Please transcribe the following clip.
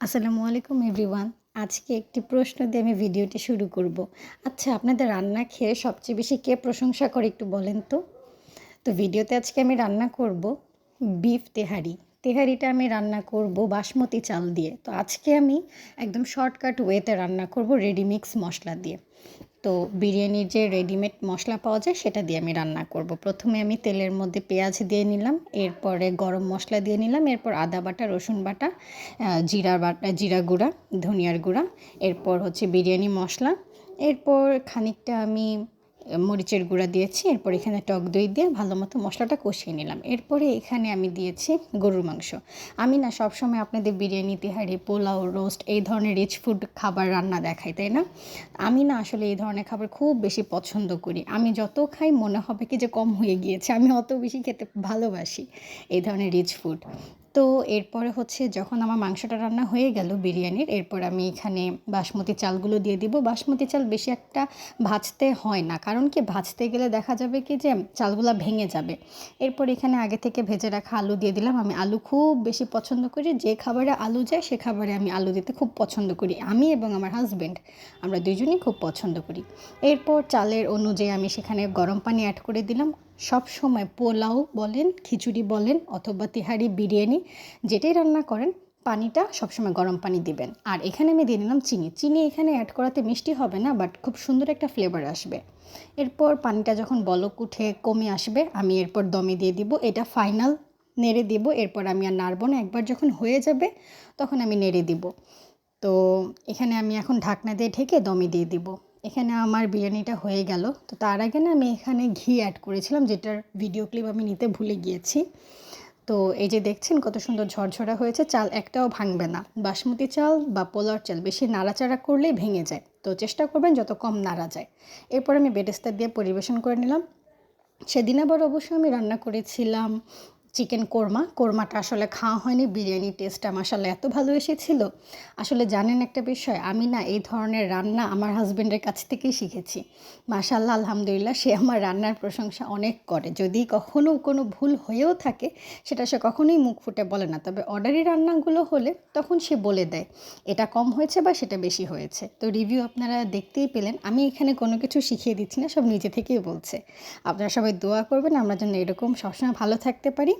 আসসালামু আলাইকুম এভরিওয়ান। আজকে একটি প্রশ্ন দিয়ে আমি ভিডিওটি শুরু করব। আচ্ছা, আপনাদের রান্না খেয়ে সবচেয়ে বেশি কে প্রশংসা করে একটু বলেন তো? তো ভিডিওতে আজকে আমি রান্না করব বিফ তেহারি। তেহারিটা আমি রান্না করব বাসমতি চাল দিয়ে। তো আজকে আমি একদম শর্টকাট ওয়েতে রান্না করব রেডিমিক্স মশলা দিয়ে। তো বিরিয়ানির যে রেডিমেড মশলা পাওয়া যায় সেটা দিয়ে আমি রান্না করব। প্রথমে আমি তেলের মধ্যে পেঁয়াজ দিয়ে নিলাম, এরপরে গরম মশলা দিয়ে নিলাম, এরপর আদা বাটা, রসুন বাটা, জিরা গুঁড়া, ধনিয়ার গুঁড়া, এরপর হচ্ছে বিরিয়ানি মশলা, এরপর খানিকটা আমি মরিচের গুঁড়া দিয়েছি, এরপর এখানে টক দই দিয়ে ভালো মতো মশলাটা কষিয়ে নিলাম। এরপরে এখানে আমি দিয়েছি গরুর মাংস। আমি না সবসময় আপনাদের বিরিয়ানি, তেহারি, পোলাও, রোস্ট এই ধরনের রিচ ফুড খাবার রান্না দেখাই, তাই না? আমি না আসলে এই ধরনের খাবার খুব বেশি পছন্দ করি। আমি যত খাই মনে হবে কি যে কম হয়ে গিয়েছে। আমি অত বেশি খেতে ভালোবাসি এই ধরনের রিচ ফুড। তো এরপরে হচ্ছে যখন আমার মাংসটা রান্না হয়ে গেল বিরিয়ানির, এরপর আমি এখানে বাসমতি চালগুলো দিয়ে দিব। বাসমতি চাল বেশি একটা ভাজতে হয় না, কারণ কি ভাজতে গেলে দেখা যাবে কি যে চালগুলা ভেঙে যাবে। এরপর এখানে আগে থেকে ভেজে রাখা আলু দিয়ে দিলাম। আমি আলু খুব বেশি পছন্দ করি, যে খাবারে আলু যায় সে খাবারে আমি আলু দিতে খুব পছন্দ করি। আমি এবং আমার হাজব্যান্ড আমরা দুইজনই খুব পছন্দ করি। এরপর চালের অনুযায়ী আমি সেখানে গরম পানি অ্যাড করে দিলাম। সব সময় পোলাও বলেন, খিচুড়ি বলেন অথবা তেহারি, বিরিয়ানি যেটাই রান্না করেন পানিটা সবসময় গরম পানি দিবেন। আর এখানে আমি দিয়ে দিলাম চিনি। চিনি এখানে অ্যাড করাতে মিষ্টি হবে না, বাট খুব সুন্দর একটা ফ্লেভার আসবে। এরপর পানিটা যখন বলক উঠে কমে আসবে আমি এরপর দমে দিয়ে দিব। এটা ফাইনাল নেড়ে দিব। এরপর আমি আর নাড়ব না, একবার যখন হয়ে যাবে তখন আমি নেড়ে দিব। তো এখানে আমি এখন ঢাকনা দিয়ে ঢেকে দমে দিয়ে দিব। এখানে আমার বিরিয়ানিটা হয়ে গেল। তো তার আগে না আমি এখানে ঘি অ্যাড করেছিলাম, যেটার ভিডিও ক্লিপ আমি নিতে ভুলে গিয়েছি। তো এই যে দেখছেন কত সুন্দর ঝরঝরা হয়েছে, চাল একটাও ভাঙবে না। বাসমতি চাল বা পোলাওর চাল বেশি নাড়াচাড়া করলেই ভেঙে যায়, তো চেষ্টা করবেন যত কম নাড়া যায়। এরপর আমি বেরেস্তা দিয়ে পরিবেশন করে নিলাম। সেদিন আবার অবশ্য আমি রান্না করেছিলাম চিকেন কোরমা। কোরমাটা আসলে খাওয়া হয়নি, বিরিয়ানির টেস্টটা মাশাআল্লাহ এত ভালো এসেছিল। আসলে জানেন একটা বিষয়, আমি না এই ধরনের রান্না আমার হাজব্যান্ডের কাছ থেকেই শিখেছি। মাশাআল্লাহ আলহামদুলিল্লাহ, সে আমার রান্নার প্রশংসা অনেক করে। যদি কখনও কোনো ভুল হয়েও থাকে সেটা সে কখনোই মুখ ফুটে বলে না, তবে অর্ডারি রান্নাগুলো হলে তখন সে বলে দেয় এটা কম হয়েছে বা সেটা বেশি হয়েছে। তো রিভিউ আপনারা দেখতেই পেলেন, আমি এখানে কোনো কিছু শিখিয়ে দিচ্ছি না, সব নিজে থেকেই বলছে। আপনারা সবাই দোয়া করবেন আমরা যেন এরকম সবসময় ভালো থাকতে পারি।